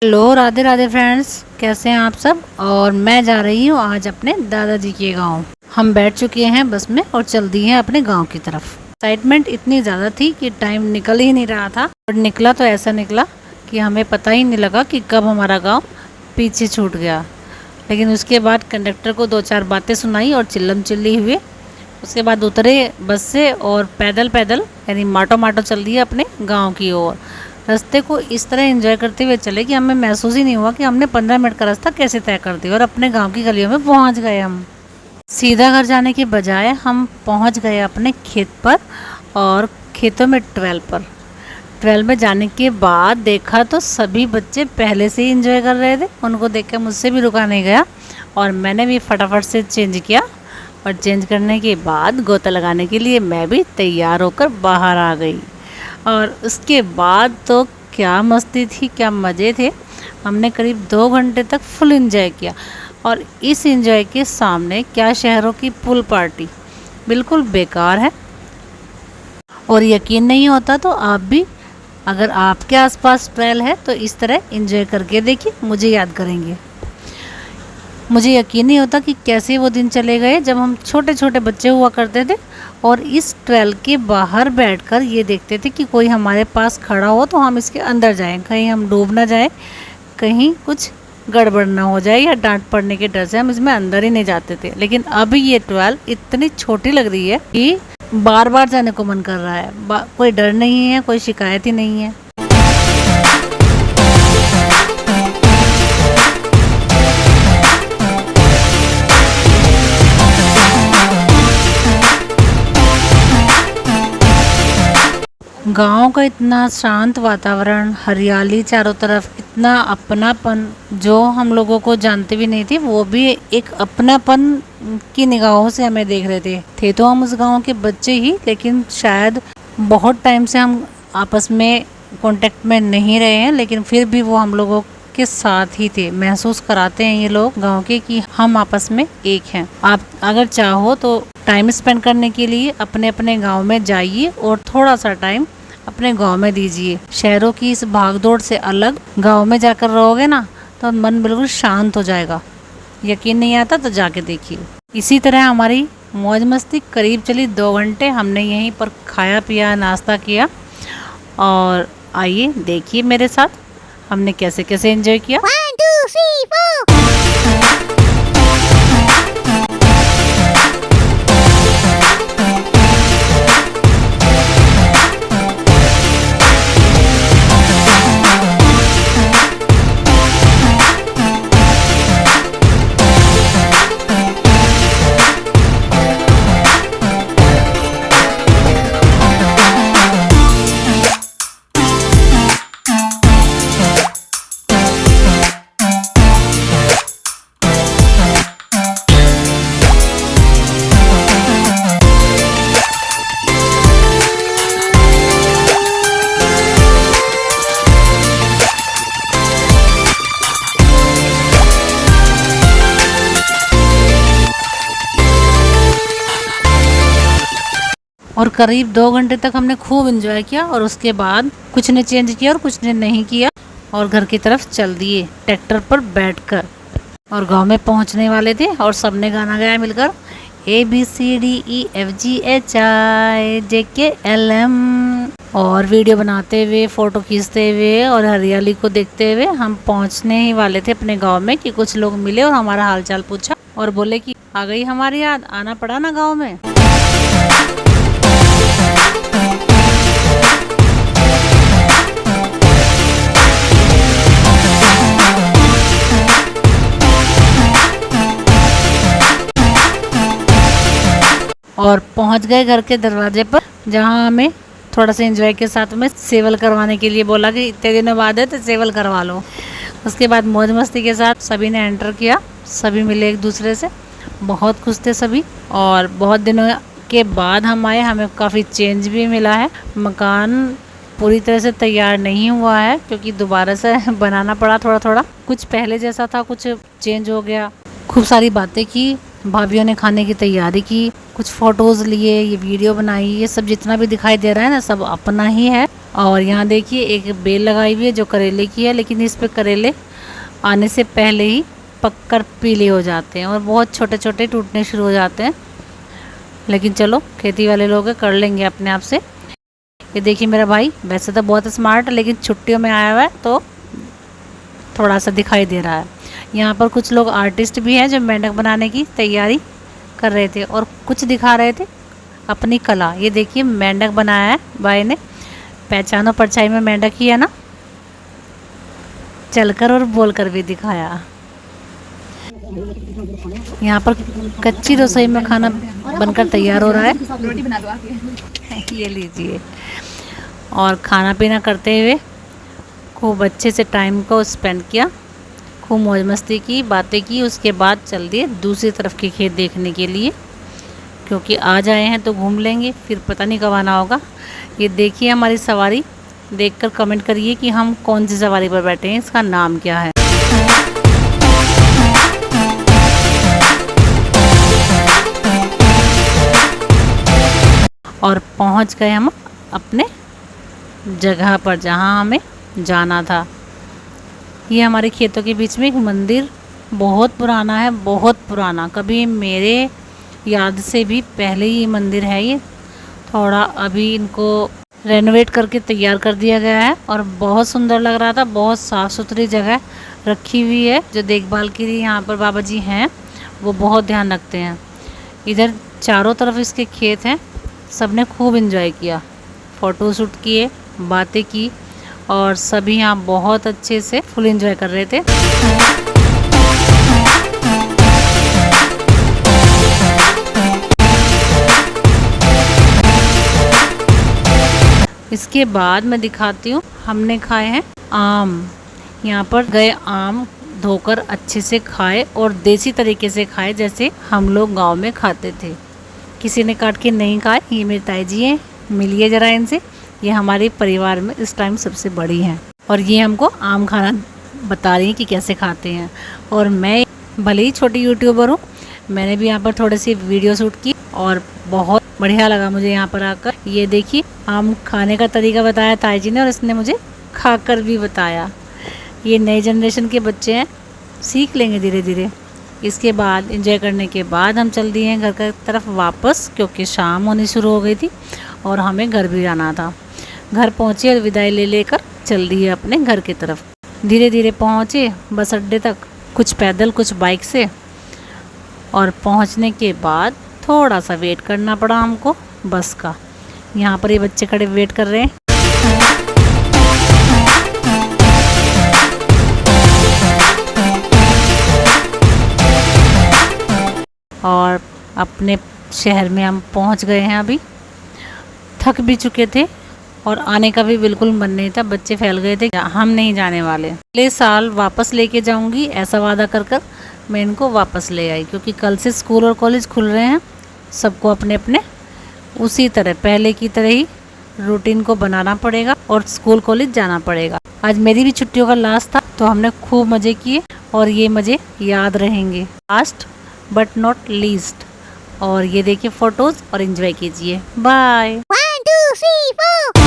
Hello, Radhe Radhe friends. कैसे हैं आप सब। और मैं जा रही हूँ आज अपने दादाजी के गांव। हम बैठ चुके हैं बस में और चल दिए हैं अपने गांव की तरफ। एक्साइटमेंट इतनी ज़्यादा थी कि टाइम निकल ही नहीं रहा था और निकला तो ऐसा निकला कि हमें पता ही नहीं लगा कि कब हमारा गांव पीछे छूट गया। लेकिन उसके बाद कंडक्टर को 2-4 बातें सुनाई और चिल्लम चिल्ली हुए। उसके बाद उतरे बस से और पैदल पैदल यानी माटो माटो चल दिए अपने गांव की ओर। रास्ते को इस तरह एंजॉय करते हुए चले कि हमें महसूस ही नहीं हुआ कि हमने 15 मिनट का रास्ता कैसे तय कर दिया और अपने गांव की गलियों में पहुंच गए। हम सीधा घर जाने के बजाय हम पहुंच गए अपने खेत पर और खेतों में 12 में जाने के बाद देखा तो सभी बच्चे पहले से ही एंजॉय कर रहे थे। उनको देख कर मुझसे भी रुका नहीं गया और मैंने भी फटाफट से चेंज किया और चेंज करने के बाद गोता लगाने के लिए मैं भी तैयार होकर बाहर आ गई। और उसके बाद तो क्या मस्ती थी, क्या मज़े थे। हमने करीब 2 घंटे तक फुल एंजॉय किया और इस एंजॉय के सामने क्या शहरों की पूल पार्टी बिल्कुल बेकार है। और यकीन नहीं होता तो आप भी, अगर आपके आसपास ट्रेल है तो इस तरह एंजॉय करके देखिए, मुझे याद करेंगे। मुझे यकीन नहीं होता कि कैसे वो दिन चले गए जब हम छोटे छोटे बच्चे हुआ करते थे और इस ट्रेल के बाहर बैठकर ये देखते थे कि कोई हमारे पास खड़ा हो तो हम इसके अंदर जाएं, कहीं हम डूब ना जाए, कहीं कुछ गड़बड़ ना हो जाए या डांट पड़ने के डर से हम इसमें अंदर ही नहीं जाते थे। लेकिन अभी ये ट्वेल इतनी छोटी लग रही है कि बार बार जाने को मन कर रहा है। कोई डर नहीं है, कोई शिकायत ही नहीं है। गांव का इतना शांत वातावरण, हरियाली चारों तरफ, इतना अपनापन जो हम लोगों को जानते भी नहीं थे वो भी एक अपनापन की निगाहों से हमें देख रहे थे तो हम उस गांव के बच्चे ही, लेकिन शायद बहुत टाइम से हम आपस में कांटेक्ट में नहीं रहे हैं, लेकिन फिर भी वो हम लोगों के साथ ही थे। महसूस कराते हैं ये लोग गांव के कि हम आपस में एक हैं। आप अगर चाहो तो टाइम स्पेंड करने के लिए अपने अपने गांव में जाइए और थोड़ा सा टाइम अपने गांव में दीजिए। शहरों की इस भागदौड़ से अलग गांव में जाकर रहोगे ना तो मन बिल्कुल शांत हो जाएगा। यकीन नहीं आता तो जाके देखिए। इसी तरह हमारी मौज मस्ती करीब चली 2 घंटे। हमने यहीं पर खाया पिया, नाश्ता किया और आइए देखिए मेरे साथ हमने कैसे कैसे एंजॉय किया। 1 2 3 4। और करीब 2 घंटे तक हमने खूब एंजॉय किया और उसके बाद कुछ ने चेंज किया और कुछ ने नहीं किया और घर की तरफ चल दिए ट्रैक्टर पर बैठकर। और गांव में पहुंचने वाले थे और सबने गाना गाया मिलकर, ABCDEFGHIJKLM। और वीडियो बनाते हुए, फोटो खींचते हुए और हरियाली को देखते हुए हम पहुंचने ही वाले थे अपने गांव में कि कुछ लोग मिले और हमारा हालचाल पूछा और बोले कि आ गई हमारी याद, आना पड़ा ना गाँव में। और पहुंच गए घर के दरवाजे पर, जहां हमें थोड़ा सा एंजॉय के साथ में सेवल करवाने के लिए बोला कि इतने दिनों बाद है तो सेवल करवा लो। उसके बाद मौज मस्ती के साथ सभी ने एंटर किया, सभी मिले एक दूसरे से, बहुत खुश थे सभी। और बहुत दिनों के बाद हम आए, हमें काफ़ी चेंज भी मिला है। मकान पूरी तरह से तैयार नहीं हुआ है क्योंकि दोबारा से बनाना पड़ा थोड़ा थोड़ा। कुछ पहले जैसा था, कुछ चेंज हो गया। खूब सारी बातें की, भाभियों ने खाने की तैयारी की, कुछ फ़ोटोज़ लिए, ये वीडियो बनाई। ये सब जितना भी दिखाई दे रहा है ना सब अपना ही है और यहाँ देखिए एक बेल लगाई हुई है जो करेले की है, लेकिन इस पे करेले आने से पहले ही पककर पीले हो जाते हैं और बहुत छोटे छोटे टूटने शुरू हो जाते हैं। लेकिन चलो, खेती वाले लोग हैं, कर लेंगे अपने आप से। ये देखिए मेरा भाई वैसे तो बहुत स्मार्ट है, लेकिन छुट्टियों में आया हुआ है तो थोड़ा सा दिखाई दे रहा है। यहाँ पर कुछ लोग आर्टिस्ट भी हैं जो मेंढक बनाने की तैयारी कर रहे थे और कुछ दिखा रहे थे अपनी कला। ये देखिए मेंढक बनाया है भाई ने, पहचानो परछाई में मेंढक ही है ना, चलकर और बोलकर भी दिखाया। यहाँ पर कच्ची रसोई में खाना बनकर तैयार हो रहा है। रोटी बना दो आप, ये लीजिए। और खाना पीना करते हुए खूब अच्छे से टाइम को स्पेंड किया, खूब मौज मस्ती की, बातें की। उसके बाद चल दिए दूसरी तरफ के खेत देखने के लिए, क्योंकि आज आए हैं तो घूम लेंगे, फिर पता नहीं कब आना होगा। ये देखिए हमारी सवारी, देखकर कमेंट करिए कि हम कौन सी सवारी पर बैठे हैं, इसका नाम क्या है। और पहुंच गए हम अपने जगह पर जहां हमें जाना था। ये हमारे खेतों के बीच में एक मंदिर बहुत पुराना है, बहुत पुराना, कभी मेरे याद से भी पहले ही मंदिर है ये। थोड़ा अभी इनको रेनोवेट करके तैयार कर दिया गया है और बहुत सुंदर लग रहा था। बहुत साफ़ सुथरी जगह रखी हुई है। जो देखभाल के लिए यहाँ पर बाबा जी हैं वो बहुत ध्यान रखते हैं। इधर चारों तरफ इसके खेत हैं। सबने खूब एंजॉय किया, फ़ोटो शूट किए, बातें की और सभी यहाँ बहुत अच्छे से फुल एंजॉय कर रहे थे। इसके बाद मैं दिखाती हूँ, हमने खाए हैं आम। यहाँ पर गए आम धोकर अच्छे से खाए और देसी तरीके से खाए, जैसे हम लोग गांव में खाते थे। किसी ने काट के नहीं खाए। ये मेरी ताई जी हैं, मिलिए ज़रा इनसे। ये हमारे परिवार में इस टाइम सबसे बड़ी हैं और ये हमको आम खाना बता रही हैं कि कैसे खाते हैं। और मैं भले ही छोटी यूट्यूबर हूँ, मैंने भी यहाँ पर थोड़ी सी वीडियो शूट की और बहुत बढ़िया लगा मुझे यहाँ पर आकर। ये देखिए आम खाने का तरीका बताया ताई जी ने और इसने मुझे खाकर भी बताया। ये नई जनरेशन के बच्चे हैं, सीख लेंगे धीरे धीरे। इसके बाद एंजॉय करने के बाद हम चल दिए हैं घर की तरफ वापस, क्योंकि शाम होनी शुरू हो गई थी और हमें घर भी जाना था। घर पहुँचे और विदाई ले लेकर चल दिए अपने घर की तरफ। धीरे धीरे पहुँचे बस अड्डे तक, कुछ पैदल कुछ बाइक से। और पहुँचने के बाद थोड़ा सा वेट करना पड़ा हमको बस का। यहाँ पर ये बच्चे खड़े वेट कर रहे हैं। और अपने शहर में हम पहुँच गए हैं। अभी थक भी चुके थे और आने का भी बिल्कुल मन नहीं था। बच्चे फैल गए थे, हम नहीं जाने वाले, अगले साल वापस लेके जाऊंगी ऐसा वादा कर कर मैं इनको वापस ले आई। क्योंकि कल से स्कूल और कॉलेज खुल रहे हैं, सबको अपने अपने उसी तरह पहले की तरह ही रूटीन को बनाना पड़ेगा और स्कूल कॉलेज जाना पड़ेगा। आज मेरी भी छुट्टियों का लास्ट था तो हमने खूब मज़े किए और ये मज़े याद रहेंगे। Last but not least. और ये देखिए फ़ोटोज़ और एंजॉय कीजिए। बाय। 1, 2, 3, 4